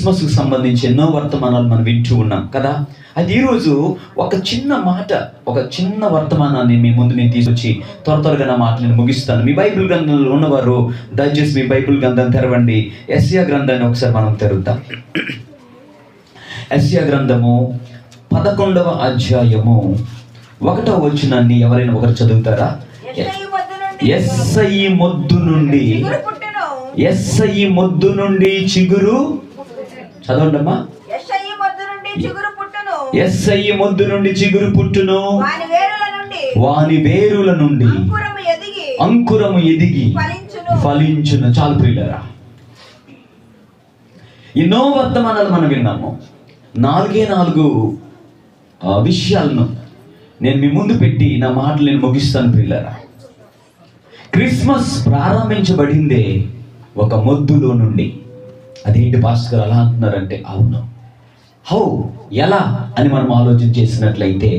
క్రిస్మస్కు సంబంధించి ఎన్నో వర్తమానాలు మనం వింటూ ఉన్నాం కదా. అది ఈరోజు ఒక చిన్న మాట, ఒక చిన్న వర్తమానాన్ని మీ ముందు నేను తీసుకొచ్చి త్వరగా నా మాట నేను ముగిస్తాను. మీ బైబిల్ గ్రంథంలో ఉన్నవారు దయచేసి మీ బైబిల్ గ్రంథం తెరవండి. యెషయా గ్రంథాన్ని ఒకసారి మనం తెరుద్దాం. యెషయా గ్రంథము 11వ అధ్యాయము 1వ వచనాన్ని ఎవరైనా ఒకరు చదువుతారా? యెషయి మొద్దు నుండి చిగురు, చదవండి అమ్మా. యెషయి మొద్దు నుండి చిగురు పుట్టును, వాని వేరుల నుండి అంకురము ఎదిగి ఫలించును. చాలు ప్రియులారా, ఎన్నో వర్తమానాలు మనం విన్నాము. 4 విషయాలను నేను మీ ముందు పెట్టి నా మాటలు నేను ముగిస్తాను ప్రియులారా. క్రిస్మస్ ప్రారంభించబడిందే ఒక మొద్దులో నుండి. అదేంటి పాస్టర్ గారు అలా అంటున్నారంటే, అవును, హౌ, ఎలా అని మనం ఆలోచన చేసినట్లయితే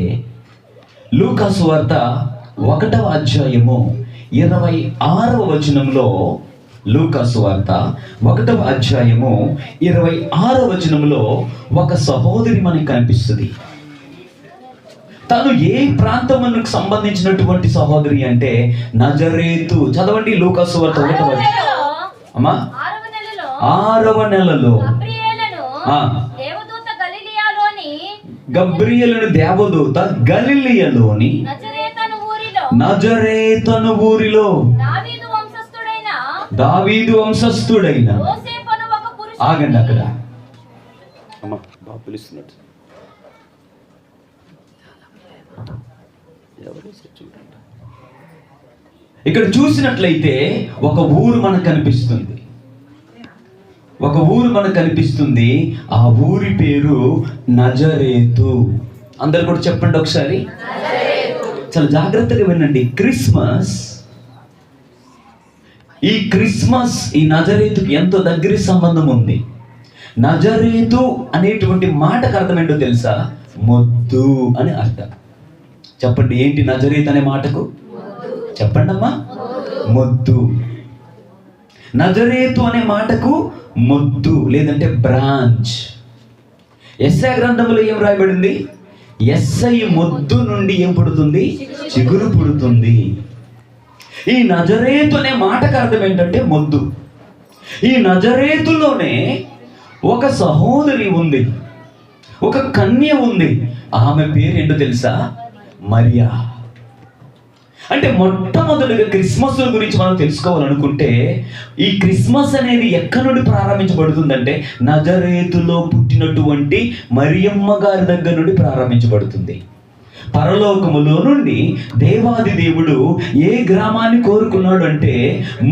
లూకా సువార్త 1వ అధ్యాయము 26వ వచనంలో, లూకా సువార్త 1వ అధ్యాయము 26వ వచనంలో ఒక సహోదరి మనకి కనిపిస్తుంది. తను ఏ ప్రాంతమునకు సంబంధించినటువంటి సహోదరి అంటే నజరేతు. చదవండి లూకా సువార్త 1వ అమ్మా. 6వ నెలలో గబ్రియేలును దేవదూత గలిలయలోని నజరేతను ఊరిలో దావీదు వంశస్థుడైన, ఆగండి అక్కడ అమ్మా, బాగా పిలుస్తున్నట్టు. ఇక్కడ చూసినట్లయితే ఒక ఊరు మనకు కనిపిస్తుంది. ఒక ఊరు మనకు కనిపిస్తుంది. ఆ ఊరి పేరు నజరేతు. అందరు కూడా చెప్పండి ఒకసారి, చాలా జాగ్రత్తగా వినండి. ఈ క్రిస్మస్ ఈ నజరేతుకి ఎంతో దగ్గర సంబంధం ఉంది. నజరేతు అనేటువంటి మాటకు అర్థం ఏంటో తెలుసా? మొద్దు అని అర్థం. చెప్పండి, ఏంటి నజరేతు అనే మాటకు? చెప్పండి అమ్మా, మొద్దు. నజరేతు అనే మాటకు మొద్దు లేదంటే బ్రాంచ్. యెషయా గ్రంథంలో ఏం రాయబడింది? యెషయి మొద్దు నుండి ఏం పుడుతుంది? చిగురు పుడుతుంది. ఈ నజరేతు అనే మాటకు అర్థం ఏంటంటే మొద్దు. ఈ నజరేతులోనే ఒక సహోదరి ఉంది, ఒక కన్య ఉంది. ఆమె పేరు ఏంటో తెలుసా? మరియా. అంటే మొట్టమొదటిగా క్రిస్మస్ గురించి మనం తెలుసుకోవాలనుకుంటే ఈ క్రిస్మస్ అనేది ఎక్కడి నుండి ప్రారంభించబడుతుందంటే నజరేతులో పుట్టినటువంటి మరియమ్మ గారి దగ్గర నుండి ప్రారంభించబడుతుంది. పరలోకములో నుండి దేవాది దేవుడు ఏ గ్రామాన్ని కోరుకున్నాడు అంటే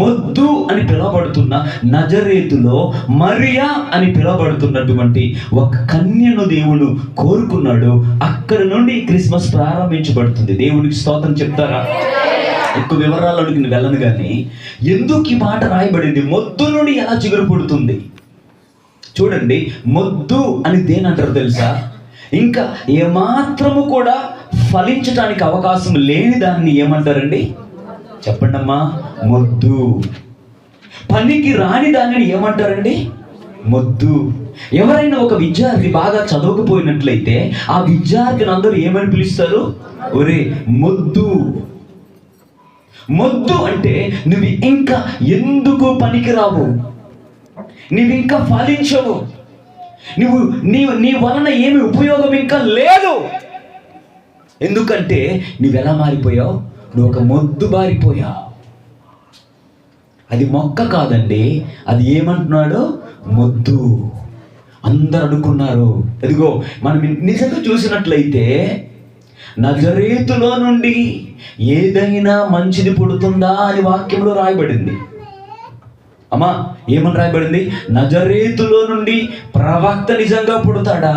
మొద్దు అని పిలువబడుతున్న నజరేతులో మరియా అని పిలువబడుతున్నటువంటి ఒక కన్యను దేవుడు కోరుకున్నాడు. అక్కడి నుండి క్రిస్మస్ ప్రారంభించబడుతుంది. దేవుడికి స్తోత్రం చెప్తారా? ఎక్కువ వివరాల్లోకి నేను వెళ్ళను కానీ ఎందుకు ఈ మాట రాయబడింది? మొద్దు నుండి ఎలా చిగురు పుడుతుంది? చూడండి, మొద్దు అని దేని అంటారు తెలుసా? ఇంకా ఏమాత్రము కూడా ఫలించడానికి అవకాశం లేని దాన్ని ఏమంటారండి? చెప్పండి అమ్మా, మొద్దు. పనికి రాని దానిని ఏమంటారండి? మొద్దు. ఎవరైనా ఒక విద్యార్థి బాగా చదవకపోయినట్లయితే ఆ విద్యార్థిని అందరూ ఏమని పిలుస్తారు? ఒరే మొద్దు. మొద్దు అంటే నువ్వు ఇంకా ఎందుకు పనికిరావు, నువ్వు ఇంకా ఫలించవు, నీ వలన ఏమి ఉపయోగం ఇంకా లేదు. ఎందుకంటే నువ్వెలా మారిపోయావు? నువ్వు ఒక మొద్దు బారిపోయావు. అది మొక్క కాదండి, అది ఏమంటున్నాడు? మొద్దు. అందరు అనుకున్నారు. ఎదిగో మనం నిజంగా చూసినట్లయితే నజరేతులో నుండి ఏదైనా మంచిది పుడుతుందా అని వాక్యంలో రాయబడింది. అమ్మా, ఏమని రాయబడింది? నజరేతులో నుండి ప్రవక్త నిజంగా పుడతాడా?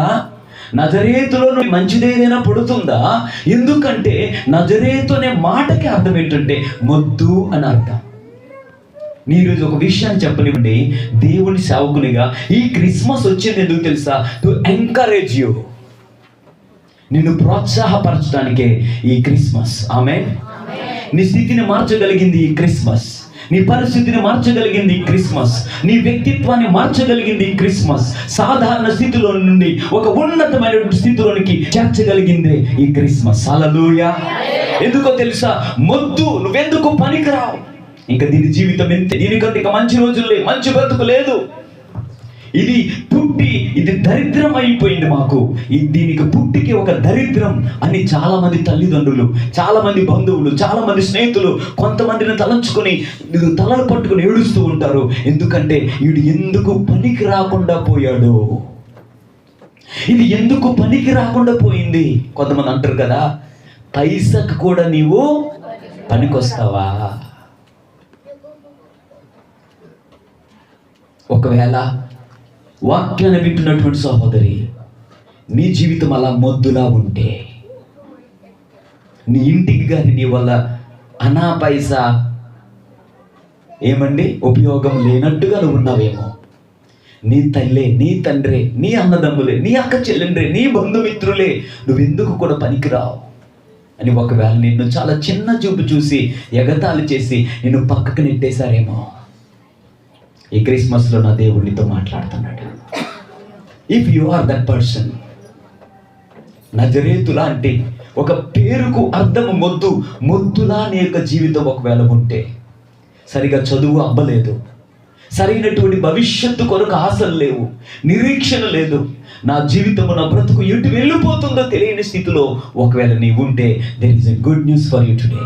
నజరేతులో నుండి మంచిదేదైనా పుడుతుందా? ఎందుకంటే నజరేతు అనే మాటకి అర్థం ఏంటంటే మొద్దు అని అర్థం. ఈరోజు ఒక విషయాన్ని చెప్పనివ్వండి. దేవుని సేవకునిగా ఈ క్రిస్మస్ వచ్చింది ఎందుకు తెలుసా? టు ఎంకరేజ్ యూ, నిన్ను ప్రోత్సాహపరచడానికే ఈ క్రిస్మస్. ఆమేన్. నీ స్థితిని మార్చగలిగింది ఈ క్రిస్మస్. నీ పరిస్థితిని మార్చగలిగింది ఈ క్రిస్మస్. నీ వ్యక్తిత్వాన్ని మార్చగలిగింది ఈ క్రిస్మస్. సాధారణ స్థితిలో నుండి ఒక ఉన్నతమైనటువంటి స్థితిలోనికి చేర్చగలిగిందే ఈ క్రిస్మస్. హల్లెలూయా. ఎందుకో తెలుసా? మొద్దు, నువ్వెందుకు పనికిరావు, ఇంకా దీని జీవితం ఎంతే, దీనికంటే ఇక మంచి రోజులు, మంచి బ్రతుకు లేదు, ఇది పుట్టి ఇది దరిద్రం అయిపోయింది మాకు, దీనికి పుట్టికి ఒక దరిద్రం అని చాలా మంది తల్లిదండ్రులు, చాలా మంది బంధువులు, చాలా మంది స్నేహితులు కొంతమందిని తలంచుకొని తలలు పట్టుకుని ఏడుస్తూ ఉంటారు. ఎందుకంటే వీడు ఎందుకు పనికి రాకుండా పోయాడు, ఇది ఎందుకు పనికి రాకుండా పోయింది. కొంతమంది అంటారు కదా, పైసకు కూడా నీవు పనికొస్తావా? ఒకవేళ వాక్యాన్ని వింటున్నటువంటి సహోదరి, నీ జీవితం అలా మొద్దులా ఉంటే, నీ ఇంటికి కానీ నీ వల్ల అనా పైసా ఏమండి ఉపయోగం లేనట్టుగా నువ్వు ఉన్నావేమో. నీ తల్లే, నీ తండ్రే, నీ అన్నదమ్ములే, నీ అక్క చెల్లెండ్రే, నీ బంధుమిత్రులే నువ్వెందుకు కూడా పనికిరావు అని ఒకవేళ నిన్ను చాలా చిన్న చూపు చూసి ఎగతాళి చేసి నిన్ను పక్కకు నెట్టేశారేమో. ఈ క్రిస్మస్లో నా దేవుడు నీతో మాట్లాడుతున్నాడు. If you are that person, నజరేతులా అంటే ఒక పేరుకు అర్థం మొద్దు, మొద్దులా నీ యొక్క జీవితం ఒకవేళ ఉంటే, సరిగా చదువు అవ్వలేదు, సరైనటువంటి భవిష్యత్తు కొరకు ఆశలు లేవు, నిరీక్షణ లేదు, నా జీవితము నా బ్రతుకు ఎటు వెళ్ళిపోతుందో తెలియని స్థితిలో ఒకవేళ నీవు ఉంటే, there is a good news for you today.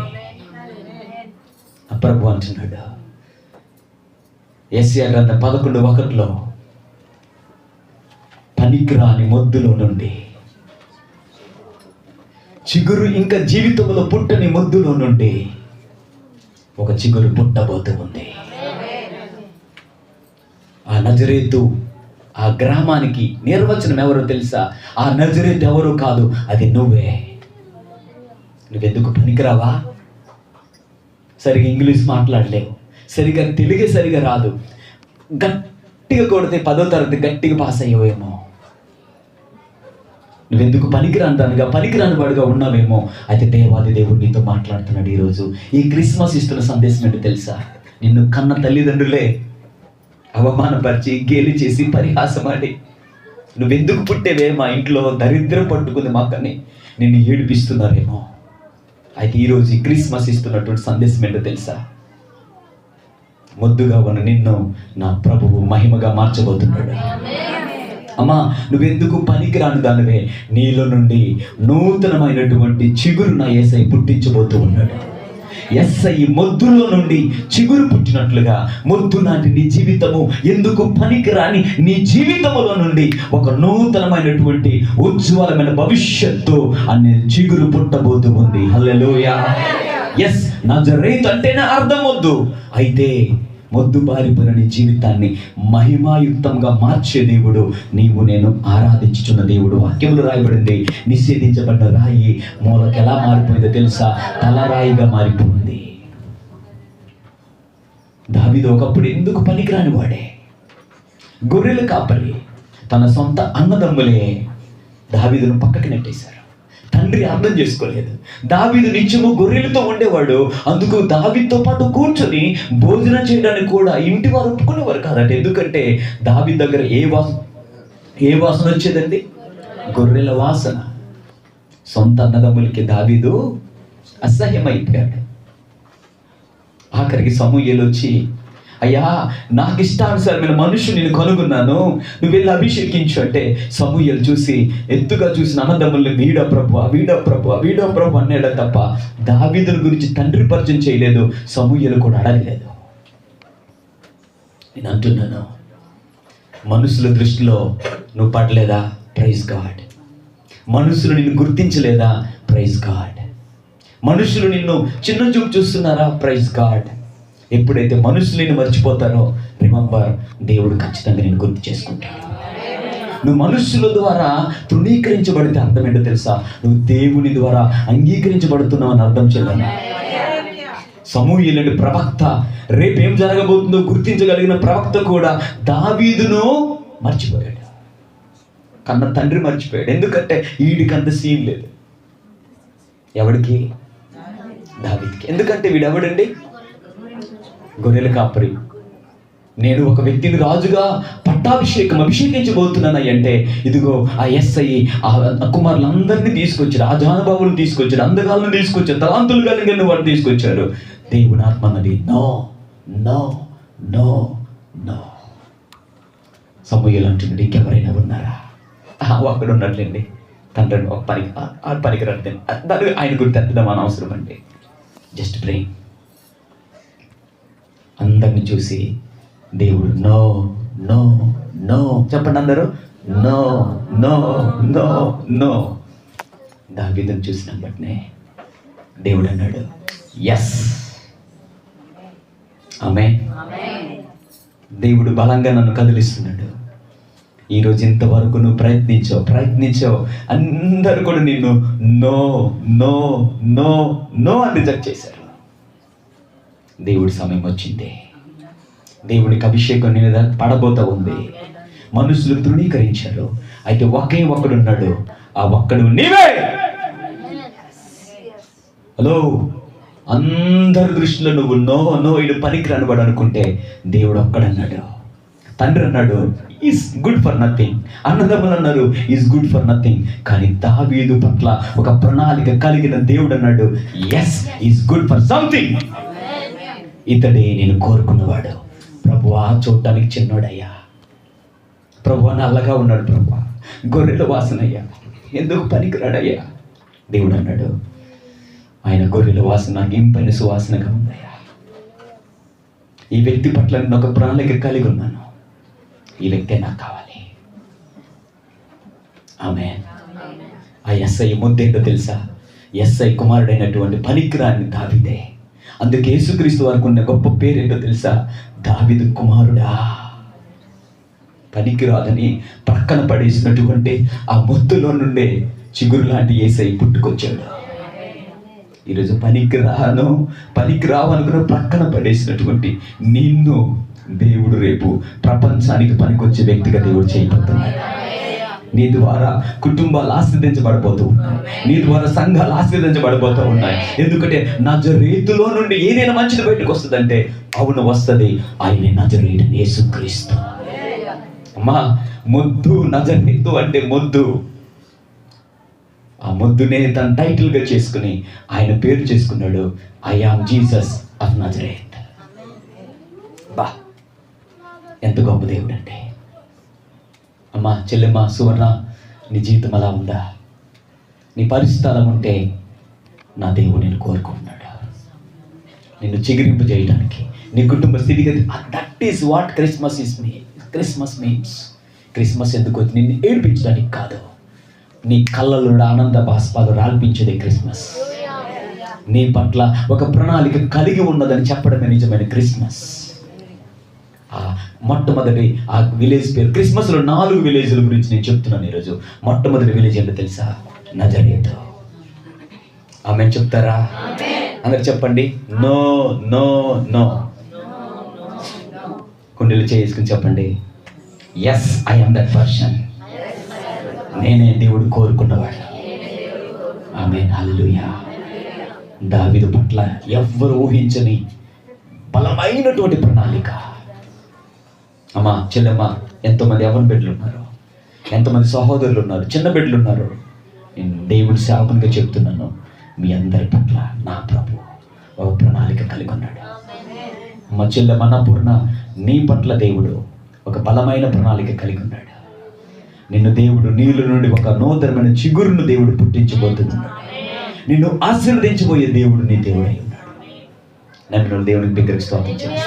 ప్రభు అంటున్నాడు యెషయా గ్రంథం 11:1, పనికిరాని మొద్దులో నుండి, చిగురు ఇంకా జీవితంలో పుట్టని మొద్దులో నుండి ఒక చిగురు పుట్టబోతూ ఉంది. ఆ నజరేతు, ఆ గ్రామానికి నిర్వచనం ఎవరో తెలుసా? ఆ నజరేతు ఎవరో కాదు, అది నువ్వే. నువ్వెందుకు పనికిరావా? సరిగా ఇంగ్లీష్ మాట్లాడలేవు, సరిగా తెలుగే సరిగా రాదు, గట్టిగా కొడితే 10వ తరగతి గట్టిగా పాస్ అయ్యేవేమో. నువ్వెందుకు పనికిరాని వాడుగా ఉన్నావేమో. అయితే దేవాది దేవుడు నీతో మాట్లాడుతున్నాడు ఈరోజు. ఈ క్రిస్మస్ ఇస్తున్న సందేశం ఏంటో తెలుసా? నిన్ను కన్న తల్లిదండ్రులే అవమానపరిచి, గేలి చేసి, పరిహాసమాడి, నువ్వెందుకు పుట్టేవే, మా ఇంట్లో దరిద్రం పట్టుకుంది మాకని నిన్ను ఏడిపిస్తున్నారేమో. అయితే ఈరోజు ఈ క్రిస్మస్ ఇస్తున్నటువంటి సందేశం ఏంటో తెలుసా? మొద్దుగా ఉన్న నిన్ను నా ప్రభువు మహిమగా మార్చబోతున్నాడు. అమ్మా, నువ్వెందుకు పనికిరాని దానివే, నీలో నుండి నూతనమైనటువంటి చిగురు నా యేసయ్య పుట్టించబోతూ ఉన్నాడు. యేసయ్య మొద్దులో నుండి చిగురు పుట్టినట్లుగా మొద్దు లాంటి నీ జీవితము, ఎందుకు పనికిరాని నీ జీవితములో నుండి ఒక నూతనమైనటువంటి ఉజ్వలమైన భవిష్యత్తు అనే చిగురు పుట్టబోతూ ఉంది. హల్లెలూయా. ఎస్, నజరేతు అంటేనే అర్థం మొద్దు. అయితే మొద్దు బారిపోయిన నీ జీవితాన్ని మహిమాయుక్తంగా మార్చే దేవుడు నీవు నేను ఆరాధించుచున్న దేవుడు. వాక్యములు రాయబడింది, నిషేధించబడ్డ రాయి మూలకు ఎలా మారిపోయిందో తెలుసా? తలరాయిగా మారిపోయింది. దావీదు ఒకప్పుడు ఎందుకు పనికిరాని వాడే, గొర్రెలు కాపరి, తన సొంత అన్నదమ్ములే దావీదును పక్కకి నెట్టేశారు. తండ్రి అర్థం చేసుకోలేదు. దావీదు నిత్యము గొర్రెలతో ఉండేవాడు, అందుకు దావీదుతో పాటు కూర్చొని భోజనం చేయడానికి కూడా ఇంటి వారు ఒప్పుకునేవారు కాదట. ఎందుకంటే దావీదు దగ్గర ఏ వాసన వచ్చేదండి? గొర్రెల వాసన. సొంత అన్నదమ్ములకి దావీదు అసహ్యమైపోయాడు. ఆఖరికి సమూయేలు వచ్చి, అయ్యా, నాకు ఇష్టానుసారమైన మనుషుని నేను కనుగొన్నాను, నువ్వు వెళ్ళి అభిషేకించు అంటే, సమూయేలు చూసి ఎత్తుగా చూసిన అన్నదమ్ముల్ని వీడో ప్రభు అన్నాడు తప్ప దావీదుని గురించి తండ్రి పరిచయం చేయలేదు. సమూయేలు కూడా అడగలేదు. నేను అంటున్నాను, మనుషుల దృష్టిలో నువ్వు పడలేదా? Praise God. మనుషులు నిన్ను గుర్తించలేదా? Praise God. మనుషులు నిన్ను చిన్న చూపు చూస్తున్నారా? Praise God. ఎప్పుడైతే మనుషులు నిన్ను మర్చిపోతారో, రిమెంబర్, దేవుడు ఖచ్చితంగా నేను గుర్తు చేసుకుంటాడు. నువ్వు మనుషుల ద్వారా తృణీకరించబడితే అర్థం ఏంటో తెలుసా? నువ్వు దేవుని ద్వారా అంగీకరించబడుతున్నావు అని అర్థం చేయాలి. సమూయేలు ప్రవక్త, రేపేం జరగబోతుందో గుర్తించగలిగిన ప్రవక్త కూడా దావీదును మర్చిపోయాడు. కన్న తండ్రి మర్చిపోయాడు. ఎందుకంటే వీడికంత సీన్ లేదు. ఎవడికి? దావీదుకి. ఎందుకంటే వీడెవడండి? గొర్రెల కాపరి. నేను ఒక వ్యక్తిని రాజుగా అభిషేకించబోతున్నాను అంటే, ఇదిగో ఆ ఎస్ఐ ఆ కుమారులందరినీ తీసుకొచ్చారు, రాజానుభావులు తీసుకొచ్చారు, అందగాలను తీసుకొచ్చారు, తలాంతులు కలిగిన వారు తీసుకొచ్చారు. దేవుని ఆత్మ అన్నది నో నో నో నో. సమూయేలు అంటున్నాడు, ఇంకెవరైనా ఉన్నారా? అక్కడ ఉన్నట్లండి తండ్రి ఒక పనికి రండి. దాన్ని ఆయన గురించి ఎత్తడం అనవసరం అండి. Just praying. అందరిని చూసి దేవుడు నో నో నో చెప్పండి అందరూ, నో నో నో నో. దావీదును చూసిన బట్నే దేవుడు అన్నాడు ఎస్. ఆమేన్. దేవుడు బలంగా నన్ను కదిలిస్తున్నాడు. ఈరోజు ఇంతవరకు నువ్వు ప్రయత్నించావు అందరూ కూడా నిన్ను నో నో నో నో అని రిజెక్ట్ చేశారు. దేవుడి సమయం వచ్చింది. దేవుడికి అభిషేకం నీ మీద పడబోతా ఉంది. మనుషులు తృణీకరించారు, అయితే ఒకే ఒక్కడున్నాడు, ఆ ఒక్కడు నీవే. హలో, అందరి దృష్టిలో నువ్వు నో నో ఇడు పనికిరాని వాడు అనుకుంటే, దేవుడు ఒక్కడన్నాడు. తండ్రి అన్నాడు ఈజ్ గుడ్ ఫర్ నథింగ్, అన్నదమ్ములు అన్నారు ఈజ్ గుడ్ ఫర్ నథింగ్. కానీ దావీదు పట్ల ఒక ప్రణాళిక కలిగిన దేవుడు అన్నాడు yes, is good for something. ఇతడే నేను కోరుకున్నవాడు. ప్రభువా చూడటానికి చిన్నోడయ్యా, ప్రభువా నల్లగా ఉన్నాడు, ప్రభువా గొర్రెల వాసనయ్యా, ఎందుకు పనికిరాడయ్యా. దేవుడు అన్నాడు ఆయన గొర్రెల వాసన ఇంపైన సువాసనగా ఉందయ్యా. ఈ వ్యక్తి పట్ల నేను ఒక ప్రణాళిక కలిగి ఉన్నాను, ఈ వ్యక్తే నాకు కావాలి. ఆమేన్. ఆ ఎస్ఐ ముద్దేంటో తెలుసా? ఎస్ఐ కుమారుడైనటువంటి పనికిరాని దావీదే. అందుకే యేసుక్రీస్తు వారికి ఉన్న గొప్ప పేరేంటో తెలుసా? దావీదు కుమారుడా. పనికిరాదని పక్కన పడేసినటువంటి ఆ మొత్తులో నుండే చిగురు లాంటి యేసై పుట్టుకొచ్చాడు. ఈరోజు పనికిరావు అనుకున్న పక్కన పడేసినటువంటి నిన్ను దేవుడు రేపు ప్రపంచానికి పనికొచ్చే వ్యక్తిగా దేవుడు చేయబోతున్నాడు. నీ ద్వారా కుటుంబాలు ఆశీర్వదించబడబోతూ ఉన్నాయి, నీ ద్వారా సంఘాలు ఆశీర్వదించబడబోతూ ఉన్నాయి. ఎందుకంటే నజరేతులో నుండి ఏదైనా మంచిది బయటకు వస్తుందంటే అవును వస్తుంది, ఆయనే నజరేయుడైన యేసుక్రీస్తు. అమ్మా మొద్దు, నజరేతు అంటే మొద్దు. ఆ మొద్దునే తన టైటిల్గా చేసుకుని ఆయన పేరు చేసుకున్నాడు, I am Jesus of Nazareth. బా ఎంత గొప్ప దేవుడు అంటే. అమ్మా చెల్లెమ్మ సువర్ణ, నీ జీవితం అలా ఉందా? నీ పరిస్థితి అలా ఉంటే నా దేవుడు నేను కోరుకుంటున్నాడు నిన్ను చిగురింపు చేయడానికి, నీ కుటుంబ స్థితిగతి. That is what Christmas means. Christmas ఎందుకు వచ్చి నిన్ను ఏడిపించడానికి కాదు, నీ కళ్ళలో ఆనంద బాష్పాలు రాల్పించేదే క్రిస్మస్. నీ పట్ల ఒక ప్రణాళిక కలిగి ఉన్నదని చెప్పడమే నిజమైన క్రిస్మస్. ఆ మొట్టమొదటి ఆ విలేజ్ పేరు, క్రిస్మస్లో 4 విలేజ్ల గురించి నేను చెప్తున్నాను ఈరోజు. మొట్టమొదటి విలేజ్ ఏంటో తెలుసా? నజరేతు. ఆమెన్ చెప్తారా? అందరు చెప్పండి, నో నో నో. కుండీలు చేసుకుని చెప్పండి, yes I am that person. నేనే దేవుడు కోరుకున్నవాడు. ఆమేన్, హల్లెలూయా. దావీదు పట్ల ఎవ్వరు ఊహించని బలమైనటువంటి ప్రణాళిక. అమ్మా చెల్లెమ్మ, ఎంతోమంది యవ్వన బిడ్డలు ఉన్నారు, ఎంతోమంది సహోదరులు ఉన్నారు, చిన్న బిడ్డలు ఉన్నారు. నేను దేవుడి సేవకునిగా చెప్తున్నాను, మీ అందరి పట్ల నా ప్రభు ఒక ప్రణాళిక కలిగి ఉన్నాడు. అమ్మ చెల్లెమ్మ అన్నపూర్ణ, నీ పట్ల దేవుడు ఒక బలమైన ప్రణాళిక కలిగి ఉన్నాడు. నిన్ను దేవుడు నీళ్ళ నుండి ఒక నూతనమైన చిగురును దేవుడు పుట్టించబోతున్నాడు. నిన్ను ఆశీర్వదించబోయే దేవుడు నీ దేవుడై ఉన్నాడు. నన్ను దేవునికి దగ్గరికి స్తోత్రించాను.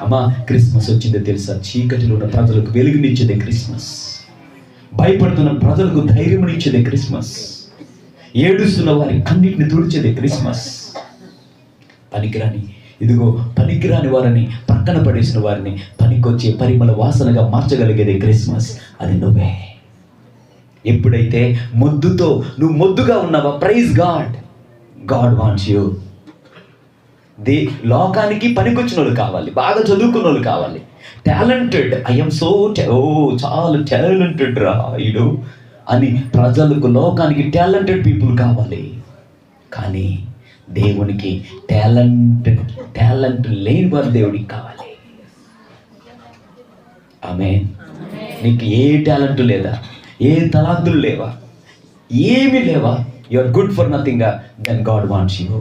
అమ్మా క్రిస్మస్ వచ్చిందో తెలుసా? చీకటిలో ఉన్న ప్రజలకు వెలుగునిచ్చేదే క్రిస్మస్. భయపడుతున్న ప్రజలకు ధైర్యమునిచ్చేదే క్రిస్మస్. ఏడుస్తున్న వారి కన్నిటిని తుడిచేదే క్రిస్మస్. పనికిరాని వారిని పక్కన పడేసిన వారిని పనికొచ్చే పరిమళ వాసనగా మార్చగలిగేదే క్రిస్మస్. అది నువ్వే. ఎప్పుడైతే నువ్వు మొద్దుగా ఉన్నావా, praise God. God wants you. లోకానికి పనికొచ్చిన వాళ్ళు కావాలి, బాగా చదువుకున్న వాళ్ళు కావాలి, టాలెంటెడ్. ఐఎమ్ సో చాలా టాలెంటెడ్ రా ఇడు అని ప్రజలకు, లోకానికి టాలెంటెడ్ పీపుల్ కావాలి. కానీ దేవునికి టాలెంట్ లేని వారు దేవుడికి కావాలి. ఆమేన్. నీకు ఏ టాలెంట్ లేదా, ఏ తలాంతులు లేవా, ఏమీ లేవా, you are good for nothing, then God wants you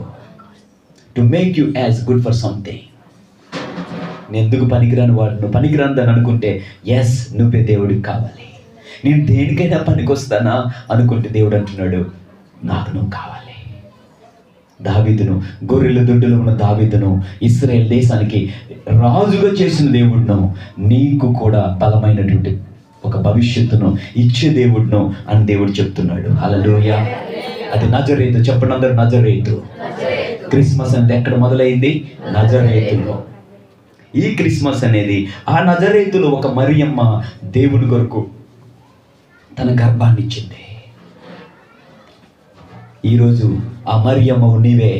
to make you as good for something. నేను ఎందుకు పనికిరాని వాడు, నువ్వు పనికిరాని అనుకుంటే ఎస్, నువ్వే దేవుడికి కావాలి. నేను దేనికైనా పనికొస్తానా అనుకుంటే దేవుడు అంటున్నాడు, నాకు నువ్వు కావాలి. దావీదును, గొర్రెల దొడ్డులో ఉన్న దావీదును ఇశ్రాయేల్ దేశానికి రాజుగా చేసిన దేవుడును, నీకు కూడా బలమైనటువంటి ఒక భవిష్యత్తును ఇచ్చే దేవుడును అని దేవుడు చెప్తున్నాడు. హల్లెలూయా. అది నజరేతు. చెప్పండి అందరూ, నజరేతు. క్రిస్మస్ అంటే ఎక్కడ మొదలైంది? నజరేతులో. ఈ క్రిస్మస్ అనేది ఆ నజరేతులో ఒక మరియమ్మ దేవుని కొరకు తన గర్భాన్ని ఇచ్చింది. ఈరోజు ఆ మరియమ్మవు నీవే.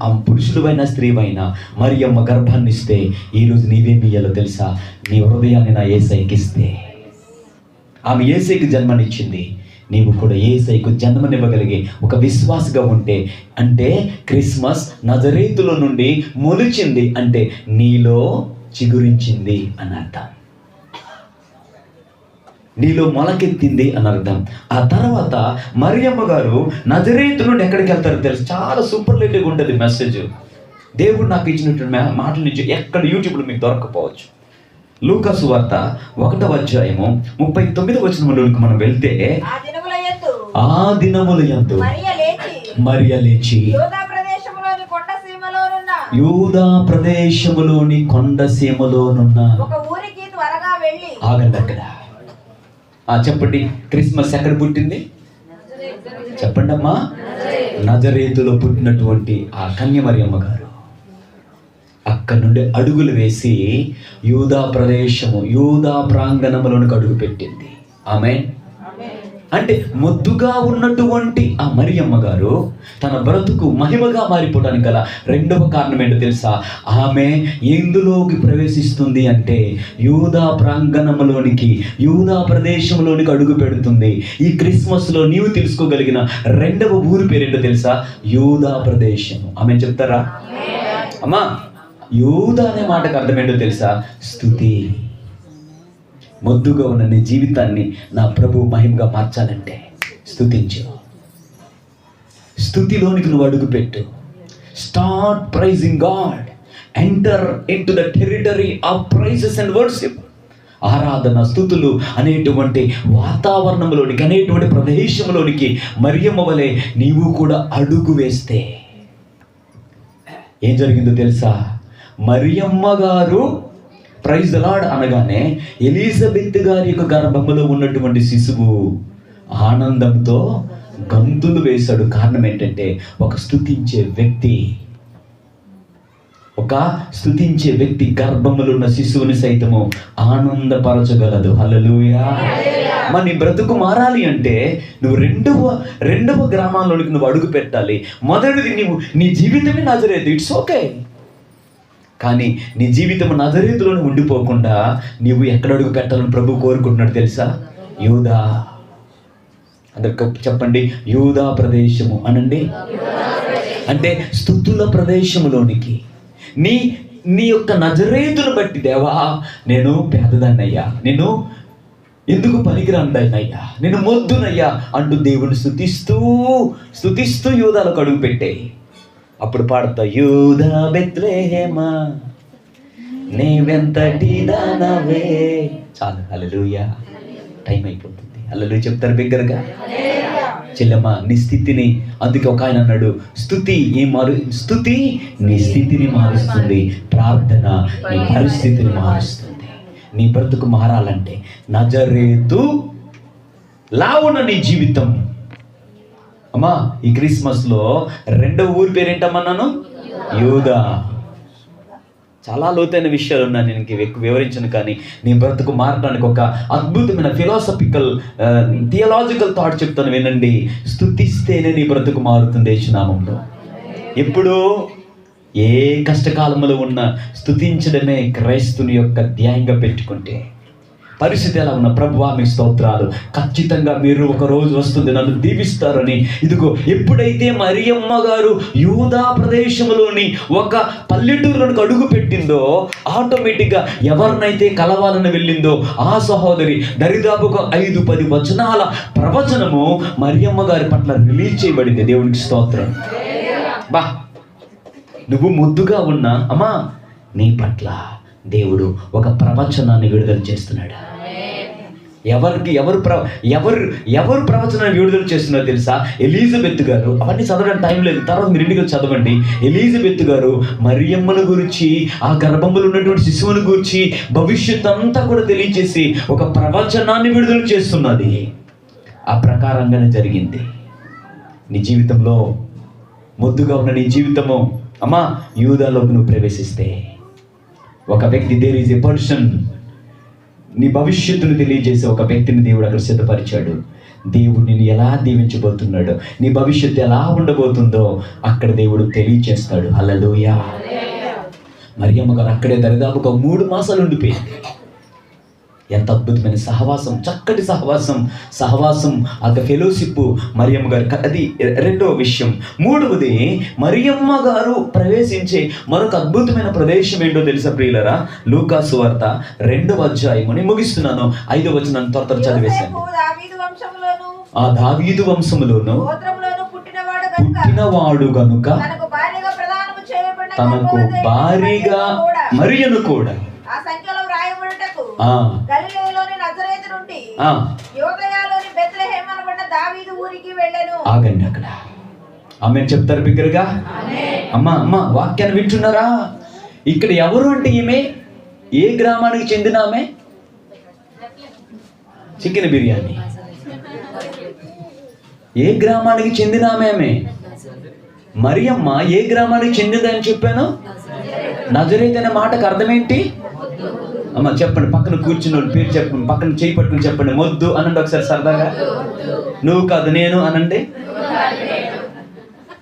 ఆ పురుషుడువైన స్త్రీవైన మరియమ్మ గర్భాన్ని ఇస్తే ఈరోజు నీవేమి ఇయ్యాలో తెలుసా? నీ హృదయాన్ని నా యేసయ్యకి ఇస్తే. ఆమె యేసయ్యకి జన్మనిచ్చింది. నీవు కూడా యేసయ్యకు జన్మనివ్వగలిగే ఒక విశ్వాసగా ఉంటే, అంటే క్రిస్మస్ నజరేతులో నుండి మొలిచింది అంటే నీలో చిగురించింది అని అర్థం, నీలో మొలకెత్తింది అని అర్థం. ఆ తర్వాత మరియమ్మ గారు నజరేతు నుండి ఎక్కడికి వెళ్తారో తెలుసు. చాలా సూపర్లేటివ్గా ఉంటుంది మెసేజ్. దేవుడు నాకు ఇచ్చినటువంటి మాటల నుంచి ఎక్కడ యూట్యూబ్లో మీకు దొరకపోవచ్చు. లూకా సువార్త 1వ అధ్యాయము 39వ వచనంలోకి మనం వెళ్తే, ఆ దినముల యందు మరియ లేచి యూదా ప్రదేశములోని కొండసీమలోనున్న ఆగండి అక్కడ. చెప్పండి, క్రిస్మస్ ఎక్కడ పుట్టింది? చెప్పండి అమ్మా. నజరేతులో పుట్టినటువంటి ఆ కన్య మరియమ్మ గారు అక్కడ నుండి అడుగులు వేసి యూదా ప్రదేశము, యూదా ప్రాంగణములోనికి అడుగు పెట్టింది. ఆమేన్. అంటే మొద్దుగా ఉన్నటువంటి ఆ మరియమ్మ గారు తన బ్రతుకు మహిమగా మారిపోవడానికి గల రెండవ కారణం ఏంటో తెలుసా? ఆమె ఎందులోకి ప్రవేశిస్తుంది అంటే యూదా ప్రాంగణంలోనికి, యూదా ప్రదేశంలోనికి అడుగు పెడుతుంది. ఈ క్రిస్మస్లో నీవు తెలుసుకోగలిగిన రెండవ ఊరి పేరేంటో తెలుసా? యూదా ప్రదేశము. ఆమె చెప్తారా అమ్మా? యూదా అనే మాటకు అర్థం ఏంటో తెలుసా? స్తుతి. మొద్దుగా ఉన్న నీ జీవితాన్ని నా ప్రభు మహిమగా మార్చాలంటే స్తుతించు. స్తుతిలోనికి నువ్వు అడుగుపెట్టు. Start praising God. Enter into the territory of praises and worship. ఆరాధన, స్తుతులు అనేటువంటి వాతావరణంలోనికి, అనేటువంటి ప్రదేశంలోనికి మరియమ్మ వలె నీవు కూడా అడుగు వేస్తే ఏం జరిగిందో తెలుసా? మరియమ్మ గారు ప్రైజ్ ద లార్డ్ అనగానే ఎలిజబెత్ గారి యొక్క గర్భంలో ఉన్నటువంటి శిశువు ఆనందంతో గంతులు వేశాడు. కారణం ఏంటంటే ఒక స్తుతించే వ్యక్తి గర్భంలో ఉన్న శిశువుని సైతము ఆనందపరచగలదు. హల్లెలూయా. నీ బ్రతుకు మారాలి అంటే నువ్వు రెండవ గ్రామాల్లోనికి నువ్వు అడుగు పెట్టాలి. మొదటిది నీ జీవితమే నజరేతు. It's okay. కానీ నీ జీవితం నజరేతులోనే ఉండిపోకుండా నీవు ఎక్కడ అడుగు పెట్టాలని ప్రభు కోరుకుంటున్నాడు తెలుసా? యూదా. అందరికి చెప్పండి, యూదా ప్రదేశము అనండి. అంటే స్తుతుల ప్రదేశములోనికి నీ యొక్క నజరేతును బట్టి, దేవా నేను పేదదాన్నయ్యా, నేను ఎందుకు పనికిరాందయ్యా, నేను మొద్దునయ్యా అంటూ దేవుని స్తుతిస్తూ యూదాలకు అడుగు పెట్టే. అప్పుడు పాడతా, యూదా బెత్లెహేమా నీవెంతటి దానవే. చాలు. హల్లెలూయా. టైం అయిపోతుంది. హల్లెలూయా చెప్తారు బిగ్గరగా. చెల్లెమ్మ నీ స్థితిని, అందుకే ఒక ఆయన అన్నాడు, స్తుతి నీ స్థితిని మారుస్తుంది, ప్రార్థన నీ పరిస్థితిని మారుస్తుంది. నీ బ్రతుకు మారాలంటే నజరేతు లావున నీ జీవితం. అమ్మా, ఈ క్రిస్మస్లో రెండవ ఊరి పేరేంటమ్మన్నాను? యూదా. చాలా లోతైన విషయాలు ఉన్నాయి, నేను ఎక్కువ వివరించను. కానీ నీ బ్రతుకు మారడానికి ఒక అద్భుతమైన ఫిలాసఫికల్ థియలాజికల్ థాట్ చెప్తాను, వినండి. స్తుతిస్తేనే నీ బ్రతుకు మారుతుంది యేసునామంలో. ఎప్పుడూ ఏ కష్టకాలంలో ఉన్న స్తుతించడమే క్రైస్తుని యొక్క ధ్యేయంగా పెట్టుకుంటే పరిస్థితి ఎలా ఉన్న ప్రభువా మీకు స్తోత్రాలు, ఖచ్చితంగా మీరు ఒక రోజు వస్తుంది నన్ను దీవిస్తారని. ఇదిగో ఎప్పుడైతే మరియమ్మ గారు యూదా ప్రదేశంలోని ఒక పల్లెటూరులోకి అడుగు పెట్టిందో, ఆటోమేటిక్గా ఎవరినైతే కలవాలని వెళ్ళిందో ఆ సహోదరి దరిదాపుగా 5-10 వచనాల ప్రవచనము మరియమ్మ గారి పట్ల రిలీజ్ చేయబడింది. దేవునికి స్తోత్రం. బా, నువ్వు ముద్దుగా ఉన్నా అమ్మా, నీ పట్ల దేవుడు ఒక ప్రవచనాన్ని విడుదల చేస్తున్నాడు. ఎవరు ప్రవచనాన్ని విడుదల చేస్తున్నారో తెలుసా? ఎలిజబెత్ గారు. అవన్నీ చదవడానికి టైం లేదు, తర్వాత మీరు ఇంటికి చదవండి. ఎలిజబెత్ గారు మరియమ్మను గురించి, ఆ గర్భంలో ఉన్నటువంటి శిశువుని గురించి భవిష్యత్ అంతా కూడా తెలియజేసి ఒక ప్రవచనాన్ని విడుదల చేస్తున్నది. ఆ ప్రకారంగానే జరిగింది. నీ జీవితంలో ముద్దుగా ఉన్న నీ జీవితము అమ్మా యూదాలోకి నువ్వు ప్రవేశిస్తే, ఒక వ్యక్తి, దేర్ ఈజ్ ఎ పర్సన్, నీ భవిష్యత్తును తెలియజేసే ఒక వ్యక్తిని దేవుడు అక్కడ సిద్ధపరిచాడు. దేవుడు నిన్ను ఎలా దీవించబోతున్నాడో, నీ భవిష్యత్తు ఎలా ఉండబోతుందో అక్కడ దేవుడు తెలియజేస్తాడు. హల్లెలూయా. మరియమ్మ గారు అక్కడే దరిదాపుగా 3 మాసాలు ఉండిపోయింది. ఎంత అద్భుతమైన సహవాసం, చక్కటి సహవాసం ఆ ఫెలోషిప్ మరియమ్మ గారు. అది రెండవ విషయం. మూడవది, మరియమ్మ గారు ప్రవేశించే మరొక అద్భుతమైన ప్రదేశం ఏంటో తెలుసా ప్రియులరా? లూకా సువార్త 2వ అధ్యాయముని ముగిస్తున్నాను. 5వ వచనం త్వరగా చదివేశాను. ఆ దావీదు వంశములోను పుట్టినవాడు గనుక తనకు భారీగా మరియను కూడా ఆగండి అక్కడ. ఆమె చెప్తారు బిగ్గరగా. అమ్మా వాక్యాన్ని వింటున్నారా? ఇక్కడ ఎవరు అంటే ఈమె ఏ గ్రామానికి చెందిన ఆమె? చికెన్ బిర్యానీ. ఏ గ్రామానికి చెందిన ఆమె? మరియమ్మ ఏ గ్రామానికి చెందిందని చెప్పాను? నజరేతు అనే మాటకు అర్థం ఏంటి? అమ్మ చెప్పండి, పక్కన కూర్చున్న పేరు చెప్పండి, పక్కన చేయి పట్టుకుని చెప్పండి. మొద్దు అనండి ఒకసారి సరదాగా. నువ్వు కాదు నేను అనండి.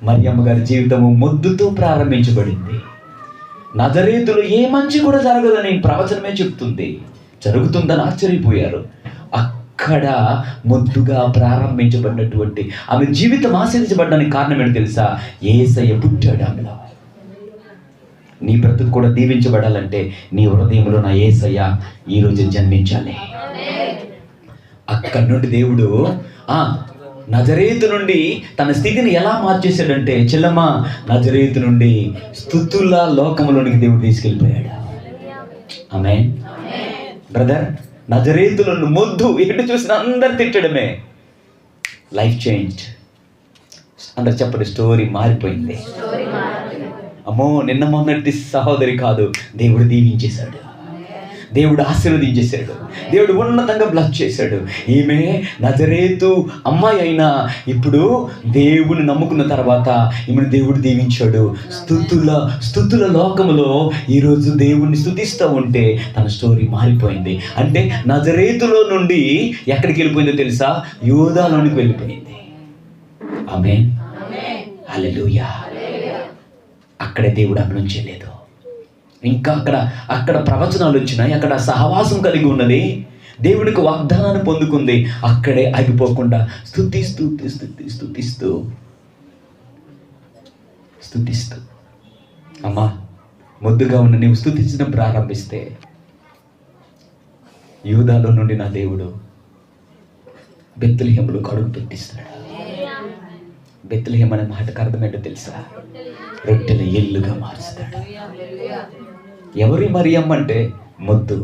మరియమ్మ గారి జీవితము మొద్దుతో ప్రారంభించబడింది. నజరేతులో ఏ మంచి కూడా జరగదని ప్రవచనమే చెప్తుంది. జరుగుతుందని ఆశ్చర్యపోయారు. అక్కడ మొద్దుగా ప్రారంభించబడినటువంటి ఆమె జీవితం ఆశ్రయించబడడానికి కారణం ఏంటో తెలుసా? యేసయ్య పుట్టాడు ఆమెలో. నీ బ్రతుకు కూడా దీవించబడాలంటే నీ హృదయంలో నా యేసయ్య ఈరోజు జన్మించాలి. అక్కడి నుండి దేవుడు నజరేతు నుండి తన స్థితిని ఎలా మార్చేశాడంటే, చెల్లమ్మ, నజరేతు నుండి స్తుతుల లోకములోనికి దేవుడు తీసుకెళ్ళిపోయాడు. ఆమేన్ బ్రదర్. నజరేతులో మొద్దు ఎటు చూసినా అందరు తిట్టడమే. Life changed. అందరు చెప్పండి, స్టోరీ మారిపోయింది. అమ్మో, నిన్న మొన్నటి సహోదరి కాదు, దేవుడు దీవించేశాడు, దేవుడు ఆశీర్వదించేశాడు, దేవుడు ఉన్నతంగా బ్లెస్ చేశాడు. ఈమె నజరేతు అమ్మాయి అయినా ఇప్పుడు దేవుని నమ్ముకున్న తర్వాత ఈమెను దేవుడు దీవించాడు. స్తుతుల లోకములో ఈరోజు దేవుణ్ణి స్తుతిస్తూ ఉంటే తన స్టోరీ మారిపోయింది. అంటే నజరేతులో నుండి ఎక్కడికి వెళ్ళిపోయిందో తెలుసా? యూదాలోనికి వెళ్ళిపోయింది. ఆమేన్, హల్లెలూయా. అక్కడే దేవుడు అభినంచలేదు. ఇంకా అక్కడ ప్రవచనాలు వచ్చినాయి, అక్కడ సహవాసం కలిగి ఉన్నది, దేవునికి వాగ్దానాన్ని పొందుకుంది. అక్కడే ఆగిపోకుండా స్తుతిస్తూ అమ్మా, ముద్దుగా ఉన్న నీవు స్తుతించడం ప్రారంభిస్తే యూదాలో నుండి నా దేవుడు బెత్లెహేములో అడుగు పెట్టిస్తాడు. బెత్లెహేం అనే మాటకు అర్థమేంటో తెలుసా? రొట్టెల ఇల్లుగా మారుస్తాడు. ఎవరి మరియమ్మ అంటే మొద్దు,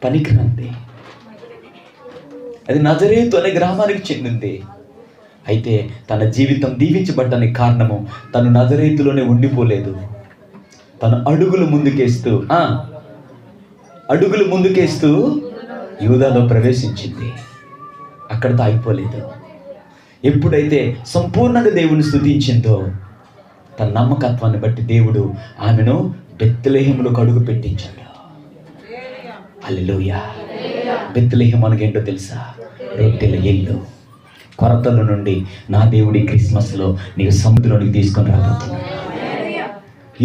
పనికిరాంది. అది నజరేతు అనే గ్రామానికి చెందింది. అయితే తన జీవితం దీవించబడ్డానికి కారణము తను నజరేతులోనే ఉండిపోలేదు. తను అడుగులు ముందుకేస్తూ యూదాలో ప్రవేశించింది. అక్కడితో ఆగిపోలేదు. ఎప్పుడైతే సంపూర్ణంగా దేవుని స్తుతించిందో తన నమ్మకత్వాన్ని బట్టి దేవుడు ఆమెను బెత్లెహేములోకి అడుగు పెట్టించాడు. హల్లెలూయా. బెత్లెహేం అనగేంటో తెలుసా? రొట్టెల ఇల్లు. కొరతల నుండి నా దేవుడి క్రిస్మస్లో నీకు సముద్రంలోకి తీసుకొని రాబోతున్నాడు.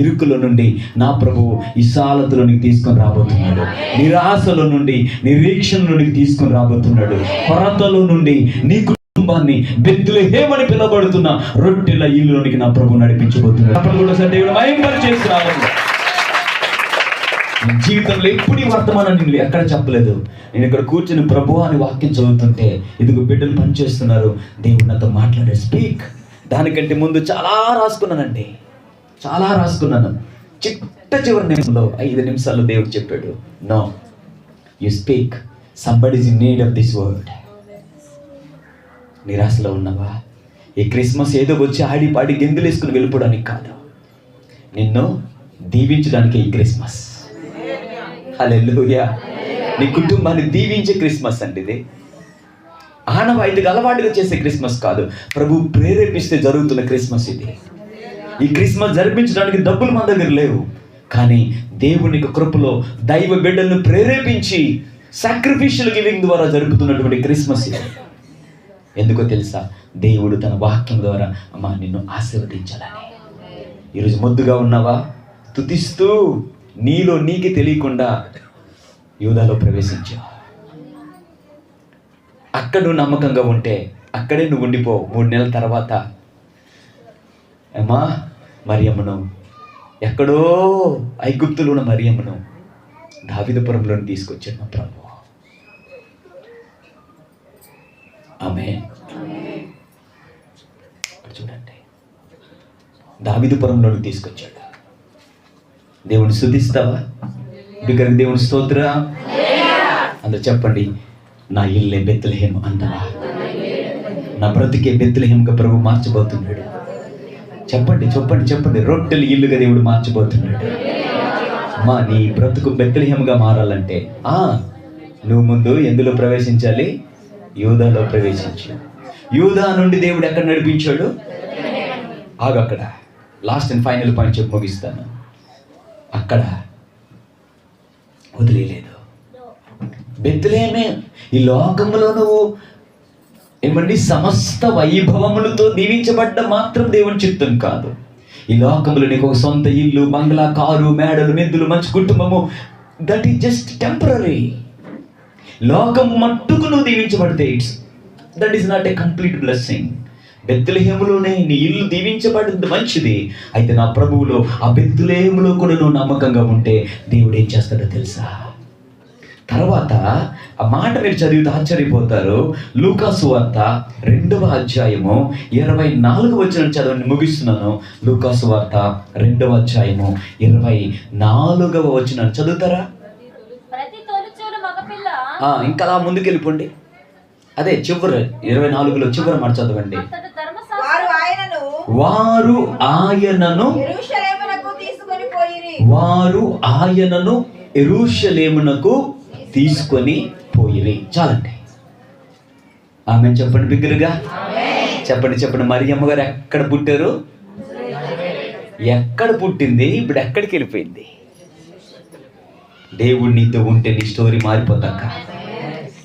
ఇరుకులో నుండి నా ప్రభువు విశాలతలోనికి తీసుకొని రాబోతున్నాడు. నిరాశలో నుండి నిరీక్షణలోనికి తీసుకొని రాబోతున్నాడు. కొరతలో నుండి నీ కుటుంబాన్ని బెత్లెహేమని పిలువబడుతున్న రొట్టెల ఇల్లులోనికి నా ప్రభు నడిపించబోతున్నాడు. అప్పుడు కూడా సరే దేవుడు మహిమ చేసి రావాలి. జీవితంలో ఎప్పుడు ఈ వర్తమానం నేను ఎక్కడ చెప్పలేదు. నేను ఇక్కడ కూర్చొని ప్రభు అని వాక్యం చదువుతుంటే ఇదిగో బిడ్డలు పనిచేస్తున్నారు, దేవుడు నాతో మాట్లాడే స్పీక్. దానికంటే ముందు చాలా రాసుకున్నాను. చివరి నిమిషంలో 5 నిమిషాల్లో దేవుడు చెప్పాడు, no, you speak, somebody is in need of this word. నిరాశలో ఉన్నావా? ఈ క్రిస్మస్ ఏదో వచ్చి ఆడి పాడి గెంతులు వేసుకుని వెళ్ళిపోవడానికి కాదు, నిన్ను దీవించడానికి ఈ క్రిస్మస్. హల్లెలూయా. నీ కుటుంబాన్ని దీవించే క్రిస్మస్ అండి ఇది. ఆనవాయితీగా అలవాటుగా చేసే క్రిస్మస్ కాదు, ప్రభు ప్రేరేపిస్తే జరుగుతున్న క్రిస్మస్ ఇది. ఈ క్రిస్మస్ జరిపించడానికి డబ్బులు మన దగ్గర లేవు, కానీ దేవుని కృపలో దైవ బిడ్డలను ప్రేరేపించి సాక్రిఫిషియల్ గివింగ్ ద్వారా జరుపుతున్నటువంటి క్రిస్మస్ ఇది. ఎందుకో తెలుసా? దేవుడు తన వాక్యం ద్వారా అమ్మా నిన్ను ఆశీర్వదించాలని. ఈరోజు మొద్దుగా ఉన్నావా? స్తుతిస్తూ నీలో నీకే తెలియకుండా యూదాలో ప్రవేశించావు. అక్కడ నువ్వు నమ్మకంగా ఉంటే అక్కడే నువ్వు ఉండిపో. 3 నెలల తర్వాత అమ్మా మరియమ్మను, ఎక్కడో ఐగుప్తులో ఉన్న మరియమ్మను దావీదుపురంలో తీసుకొచ్చాడు మా ప్రభు. ఆమేన్. చూడండి, దావీదుపురంలో తీసుకొచ్చాడు. దేవుని స్తుతిస్తావా? బిగ్గరగా దేవుని స్తోత్ర. అందరూ చెప్పండి, నా ఇల్లే బెత్లెహేం అంటావా? నా బ్రతికే బెత్లెహేంగా ప్రభు మార్చబోతున్నాడు. చెప్పండి. రొట్టెల ఇల్లుగా దేవుడు మార్చబోతున్నాడు. అమ్మా నీ బ్రతుకు బెత్లెహేంగా మారాలంటే నువ్వు ముందు ఎందులో ప్రవేశించాలి? యూదాలో ప్రవేశించు. యూదా నుండి దేవుడు ఎక్కడ నడిపించాడు? అక్కడ లాస్ట్ అండ్ ఫైనల్ పాయింట్ చెప్పి ముగిస్తాను. అక్కడ వదిలేదు. బెత్లెహేమే ఈ లోకంలో నువ్వు సమస్త వైభవములతో దీవించబడ్డ మాత్రం దేవుని చిత్తం కాదు. ఈ లోకంలో నీకు ఒక సొంత ఇల్లు, బంగ్లా, కారు, మేడలు, మెద్దులు, మంచి కుటుంబము, దట్ ఈస్ జస్ట్ టెంపరరీ. లోకం మట్టుకు నువ్వు దీవించబడితే that is not a complete blessing. బెత్లెహేములోనే నీ ఇల్లు దీవించబడింది మంచిది. అయితే నా ప్రభువులో ఆ బెత్లెహేములో కూడా నువ్వు నమ్మకంగా ఉంటే దేవుడు ఏం చేస్తాడో తెలుసా? తర్వాత ఆ మాట మీరు చదివితే ఆశ్చర్యపోతారు. లూకాసు వార్త 2వ అధ్యాయము 24వ వచనం చదవండి, ముగిస్తున్నాను. లూకాసు వార్త 2వ అధ్యాయము 24వ వచనం చదువుతారా? ఇంకా అలా ముందుకెళ్ళిపోండి. అదే చివరి 24లో చివరి మాట చదవండి. వారు ఆయనను యెరూషలేమునకు తీసుకొని పోయిరి. చాలండి. ఆమె చెప్పండి బిగ్గరగా. చెప్పండి. మరియమ్మ గారు ఎక్కడ పుట్టారు? ఎక్కడ పుట్టింది? ఇప్పుడు ఎక్కడికి వెళ్ళిపోయింది? దేవుడు నీతో ఉంటే నీ స్టోరీ మారిపోతాక.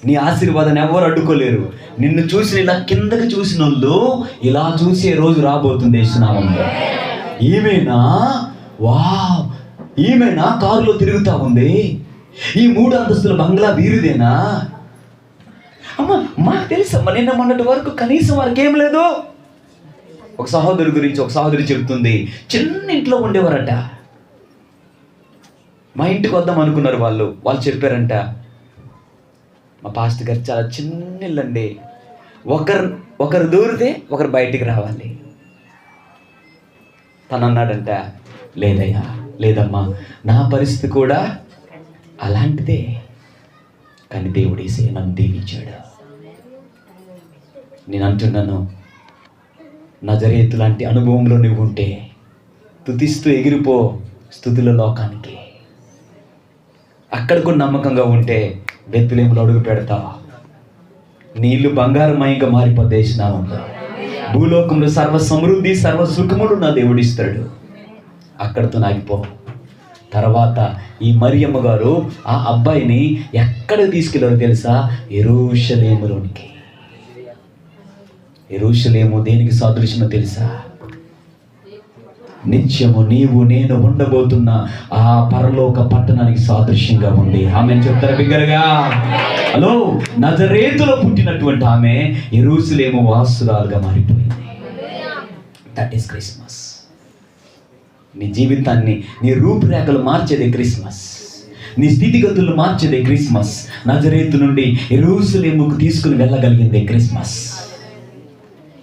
నీ ఆశీర్వాదాన్ని ఎవరు అడ్డుకోలేరు. నిన్ను చూసి ఇలా కిందకి చూసిన వాళ్ళు ఇలా చూసే రోజు రాబోతుంది యేసునామములో. ఈమెనా కారులో తిరుగుతా ఉంది? ఈ 3 అంతస్తుల బంగ్లా వీరిదేనా? అమ్మ మాకు తెలుసమ్మా, నిన్న మొన్నటి వరకు కనీసం వారికి ఏం లేదు. ఒక సహోదరు గురించి ఒక సహోదరి చెబుతుంది, చిన్న ఇంట్లో ఉండేవారట. మా ఇంటికి వద్దాం అనుకున్నారు వాళ్ళు చెప్పారంట, మా పాస్టర్ గారు చాలా చిన్న ఇల్లు అండి, ఒకరు దూరితే ఒకరు బయటికి రావాలి. తను అన్నాడంట, లేదమ్మా నా పరిస్థితి కూడా అలాంటిదే, కానీ దేవుడు యేసయ్య నన్ను దీవించాడు. నేను అంటున్నాను, నజరేతు లాంటి అనుభవంలో నువ్వు ఉంటే స్తుతిస్తూ ఎగిరిపో స్తుతుల లోకానికి. అక్కడకు నమ్మకంగా ఉంటే బెత్లెహేములో అడుగు పెడతావు. నీళ్ళు బంగారమయంగా మారిపోదేసినావు. భూలోకంలో సర్వ సమృద్ధి సర్వ సుఖములు నా దేవుడు ఇస్తాడు. అక్కడితో నాగిపో. తర్వాత ఈ మరియమ్మ గారు ఆ అబ్బాయిని ఎక్కడ తీసుకెళ్ళారో తెలుసా? యెరూషలేములోనికి. యెరూషలేము దేనికి సాదృశ్యమో తెలుసా? నిత్యము నీవు నేను ఉండబోతున్న ఆ పరలోక పట్టణానికి సాదృశ్యంగా ఉంది. ఆమె చెప్తారు బిగ్గరగా. హలో, నజరేతులో పుట్టినటువంటి ఆమె యెరూషలేము వాసురాలుగా మారిపోయింది. That is Christmas. నీ జీవితాన్ని, నీ రూపురేఖలు మార్చేదే క్రిస్మస్. నీ స్థితిగతులు మార్చేదే క్రిస్మస్. నజరేతు నుండి యెరూషలేముకు తీసుకుని వెళ్ళగలిగిందే క్రిస్మస్.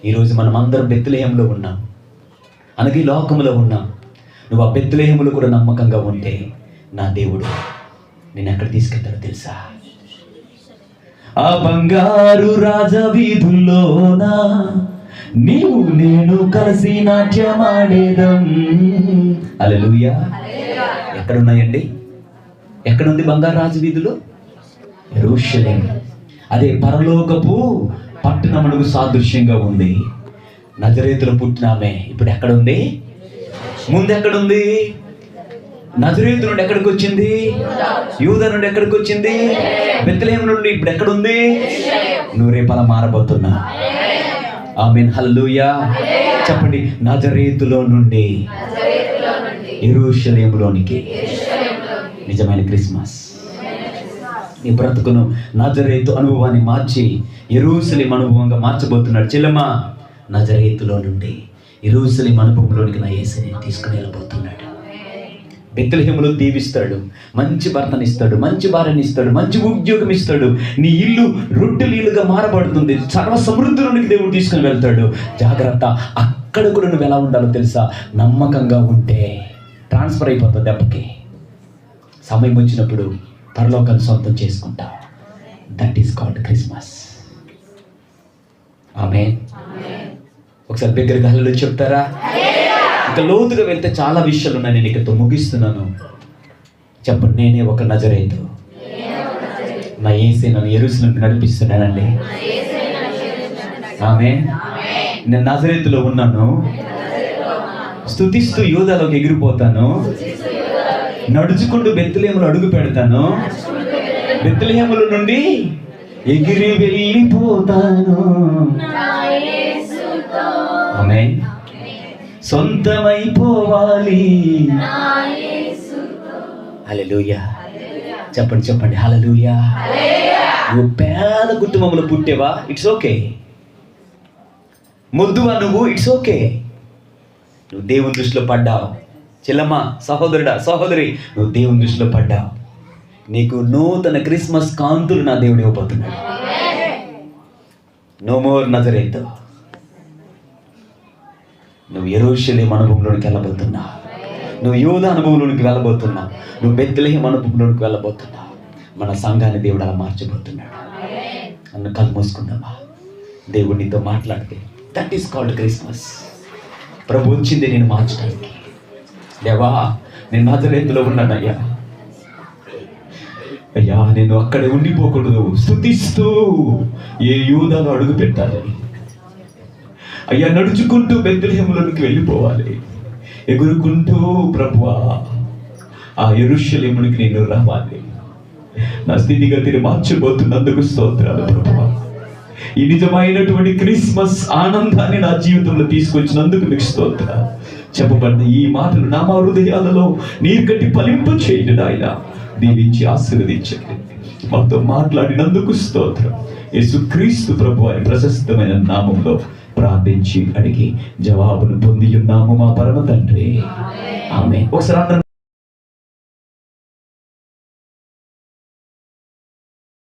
ఈరోజు మనం అందరం బెత్లెహేములో ఉన్నాం, అనగా ఈ లోకములో ఉన్నాం. నువ్వు ఆ బెత్లెహేములో కూడా నమ్మకంగా ఉంటే నా దేవుడు నేను ఎక్కడ తీసుకెళ్తాడో తెలుసా? ఆ బంగారు రాజవీధుల్లోన నీవు నేను కలిసి నాట్యమాడేదం. హల్లెలూయా. ఎక్కడున్నాయండి? ఎక్కడుంది బంగారు రాజవీధులు? యెరూషలేము. అదే పరలోకపు పట్టణమునకు సాదృశ్యంగా ఉంది. నజరేతులో పుట్టినామే ఇప్పుడు ఎక్కడుంది? ముందు ఎక్కడుంది? నజరేతు నుండి ఎక్కడికి వచ్చింది? యూదా నుండి ఎక్కడికి వచ్చింది? బెత్లెహేము నుండి ఇప్పుడు ఎక్కడుంది? నువ్వు రేపలా మారబోతున్నా. ఆమేన్, హల్లెలూయా. చెప్పండి, నజరేతులో నుండి యెరూషలేములోనికి. నిజమైన క్రిస్మస్. నీ బ్రతుకును నజరేతు అనుభవాన్ని మార్చి యెరూషలేము అనుభవంగా మార్చబోతున్నాడు. చెల్లెమ్మా, నజరేతులో నుండి యెరూషలేము అనుభవంలోనికి నా యేసుని తీసుకుని వెళ్ళబోతున్నాడు. బెత్లెహేములో దీవిస్తాడు, మంచి భర్తని ఇస్తాడు, మంచి భార్యని ఇస్తాడు, మంచి ఉద్యోగం ఇస్తాడు. నీ ఇల్లు రొట్టెలీలుగా మారబడుతుంది. సర్వ సమృద్ధిలోనికి దేవుడు తీసుకుని వెళ్తాడు. జాగ్రత్త, అక్కడ కూడా నువ్వు ఎలా ఉండాలో తెలుసా? నమ్మకంగా ఉంటే ట్రాన్స్ఫర్ అయిపోతుంది. దెబ్బకి సమయం వచ్చినప్పుడు పరలోకాన్ని సొంతం చేసుకుంటావు. That is called Christmas. ఆమేన్. ఒకసారి దగ్గరగా హల్లెలూయా చెప్తారా? ఇంకా లోతుగా వెళ్తే చాలా విషయాలు ఉన్నాయి. నేను ఇక్కడితో ముగిస్తున్నాను. చెప్పండి, నేనే ఒక నజరేతు. నా యేసే నన్ను యెరూషలేముకి నడిపిస్తున్నానండి. ఆమేన్. నేను నజరేతులో ఉన్నాను, స్తుతిస్తూ యూదాలోకి ఎగిరిపోతాను, నడుచుకుంటూ బెత్లెహేములో అడుగు పెడతాను, బెత్లెహేములో నుండి ఎగిరి వెళ్ళిపోతాను. ఆమేన్. సొంతమైపోవాలి. హల్లెలూయా. చెప్పండి చెప్పండి, హల్లెలూయా. నువ్వు పేద కుటుంబంలో పుట్టేవా? It's okay. మొద్దువా నువ్వు? It's okay. నువ్వు దేవుని దృష్టిలో పడ్డావు. చెల్లమ్మ, సహోదరుడా, సహోదరి, నువ్వు దేవుని దృష్టిలో పడ్డావు. నీకు నూతన క్రిస్మస్ కాంతులు నా దేవుడు ఇవ్వబోతున్నాడు. నో మోర్ నజరేతు. నువ్వు యెరూషలేము అనుభవంలోనికి వెళ్ళబోతున్నావు. నువ్వు యూదా అనుభవంలోనికి వెళ్ళబోతున్నావు. నువ్వు బెత్లెహేము అనుభవంలోనికి వెళ్ళబోతున్నావు. మన సంఘాన్ని దేవుడు అలా మార్చబోతున్నాడు. అన్న కళ్ళు మూసుకుందామా? దేవుడు నీతో మాట్లాడితే దట్ ఈస్ కాల్డ్ క్రిస్మస్. ప్రభు వచ్చింది నేను మార్చడానికి. దేవా, నేను నజరేతులో ఉన్నానయ్యా. అయ్యా, నేను అక్కడే ఉండిపోకూడదు. స్తుతిస్తూ ఏ యూదాలో అడుగు పెట్టాలి. అయ్యా, నడుచుకుంటూ బెత్లెహేములోనికి వెళ్ళిపోవాలి. ఎగురుకుంటూ ప్రభువా ఆ యెరూషలేమునికి నేను రావాలి. నా స్థితిగతిని మార్చబోతున్నందుకు స్తోత్రాలు ప్రభువా. ఈ నిజమైనటువంటి క్రిస్మస్ ఆనందాన్ని నా జీవితంలో తీసుకొచ్చినందుకు మీకు స్తోత్రాలు. చెప్పబడిన ఈ మాటలు నా మా హృదయాలలో నీరు కట్టి ఫలింపు చేయండి నాయన. దీవించి ఆశీర్వదించండి. మాతో మాట్లాడినందుకు స్తోత్రం. యేసుక్రీస్తు ప్రభువారి ప్రశస్తమైన నామంలో ప్రార్థించి అడిగి జవాబును పొంది ఉన్నాము మా పరమ తండ్రి. ఆమేన్. ఒకసారి